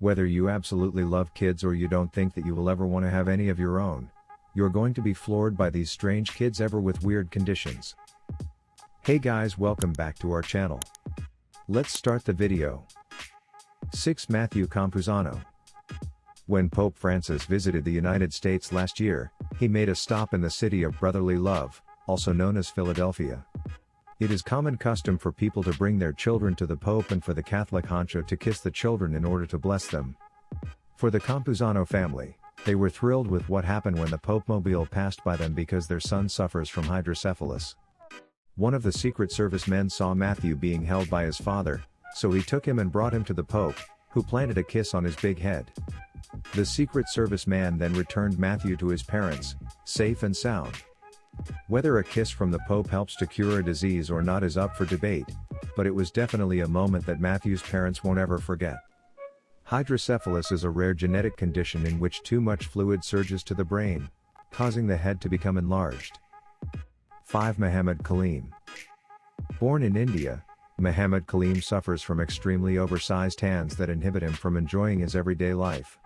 Whether you absolutely love kids or you don't think that you will ever want to have any of your own, you're going to be floored by these strange kids ever with weird conditions. Hey guys, welcome back to our channel. Let's start the video. 6. Matthew Campuzano. When Pope Francis visited the United States last year, he made a stop in the city of brotherly love, also known as Philadelphia. It is common custom for people to bring their children to the Pope and for the Catholic honcho to kiss the children in order to bless them. For the Campuzano family, they were thrilled with what happened when the Pope mobile passed by them because their son suffers from hydrocephalus. One of the Secret Service men saw Matthew being held by his father, so he took him and brought him to the Pope, who planted a kiss on his big head. The Secret Service man then returned Matthew to his parents, safe and sound. Whether a kiss from the Pope helps to cure a disease or not is up for debate, but it was definitely a moment that Matthew's parents won't ever forget. Hydrocephalus is a rare genetic condition in which too much fluid surges to the brain, causing the head to become enlarged. 5. Muhammad Kaleem. Born in India, Muhammad Kaleem suffers from extremely oversized hands that inhibit him from enjoying his everyday life.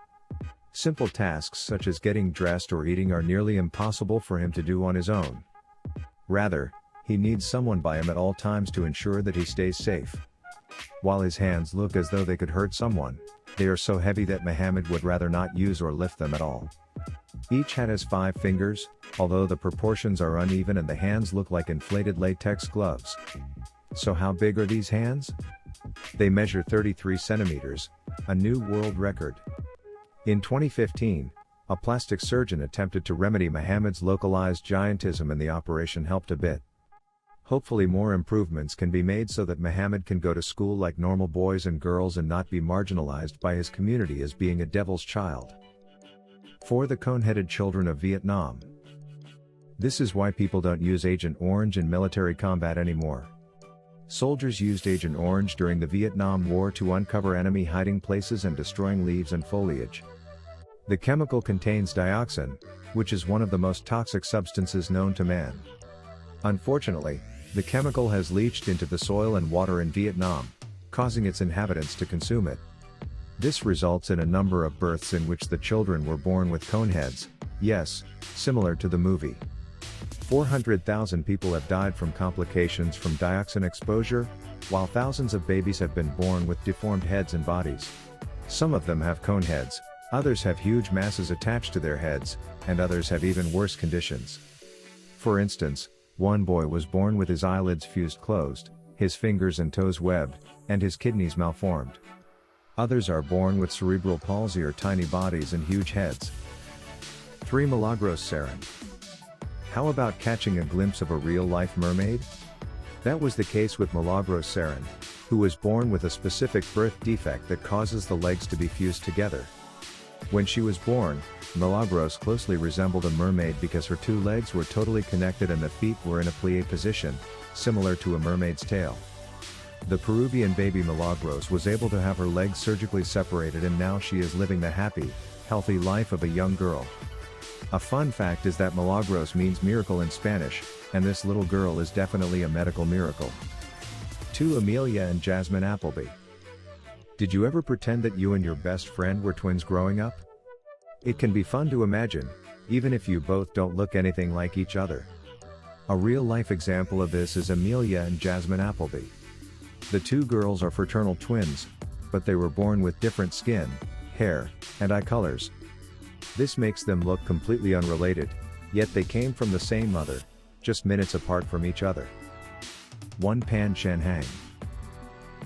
Simple tasks such as getting dressed or eating are nearly impossible for him to do on his own. Rather, he needs someone by him at all times to ensure that he stays safe. While his hands look as though they could hurt someone, they are so heavy that Muhammad would rather not use or lift them at all. Each hand has 5 fingers, although the proportions are uneven and the hands look like inflated latex gloves. So how big are these hands? They measure 33 centimeters, a new world record. In 2015, a plastic surgeon attempted to remedy Muhammad's localized giantism and the operation helped a bit. Hopefully more improvements can be made so that Muhammad can go to school like normal boys and girls and not be marginalized by his community as being a devil's child. For the cone-headed children of Vietnam. This is why people don't use Agent Orange in military combat anymore. Soldiers used Agent Orange during the Vietnam War to uncover enemy hiding places and destroying leaves and foliage. The chemical contains dioxin, which is one of the most toxic substances known to man. Unfortunately, the chemical has leached into the soil and water in Vietnam, causing its inhabitants to consume it. This results in a number of births in which the children were born with cone heads, yes, similar to the movie. 400,000 people have died from complications from dioxin exposure, while thousands of babies have been born with deformed heads and bodies. Some of them have cone heads, others have huge masses attached to their heads, and others have even worse conditions. For instance, one boy was born with his eyelids fused closed, his fingers and toes webbed, and his kidneys malformed. Others are born with cerebral palsy or tiny bodies and huge heads. 3. Milagros Serrán. How about catching a glimpse of a real-life mermaid? That was the case with Milagros Serrán, who was born with a specific birth defect that causes the legs to be fused together. When she was born, Milagros closely resembled a mermaid because her 2 legs were totally connected and the feet were in a plie position, similar to a mermaid's tail. The Peruvian baby Milagros was able to have her legs surgically separated and now she is living the happy, healthy life of a young girl. A fun fact is that Milagros means miracle in Spanish, and this little girl is definitely a medical miracle. 2. Amelia and Jasmine Appleby. Did you ever pretend that you and your best friend were twins growing up? It can be fun to imagine, even if you both don't look anything like each other. A real-life example of this is Amelia and Jasmine Appleby. The 2 girls are fraternal twins, but they were born with different skin, hair, and eye colors. This makes them look completely unrelated, yet they came from the same mother, just minutes apart from each other. 1. Pan Shanhang.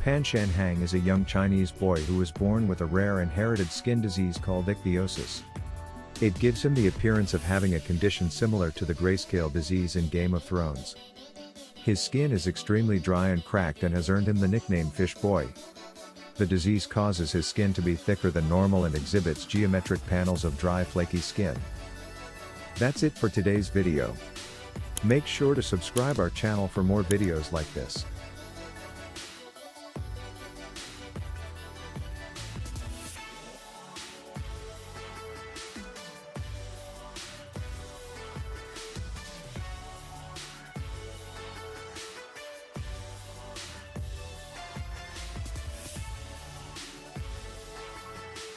Pan Shanhang is a young Chinese boy who was born with a rare inherited skin disease called ichthyosis. It gives him the appearance of having a condition similar to the grayscale disease in Game of Thrones. His skin is extremely dry and cracked and has earned him the nickname Fish Boy. The disease causes his skin to be thicker than normal and exhibits geometric panels of dry flaky skin. That's it for today's video. Make sure to subscribe our channel for more videos like this.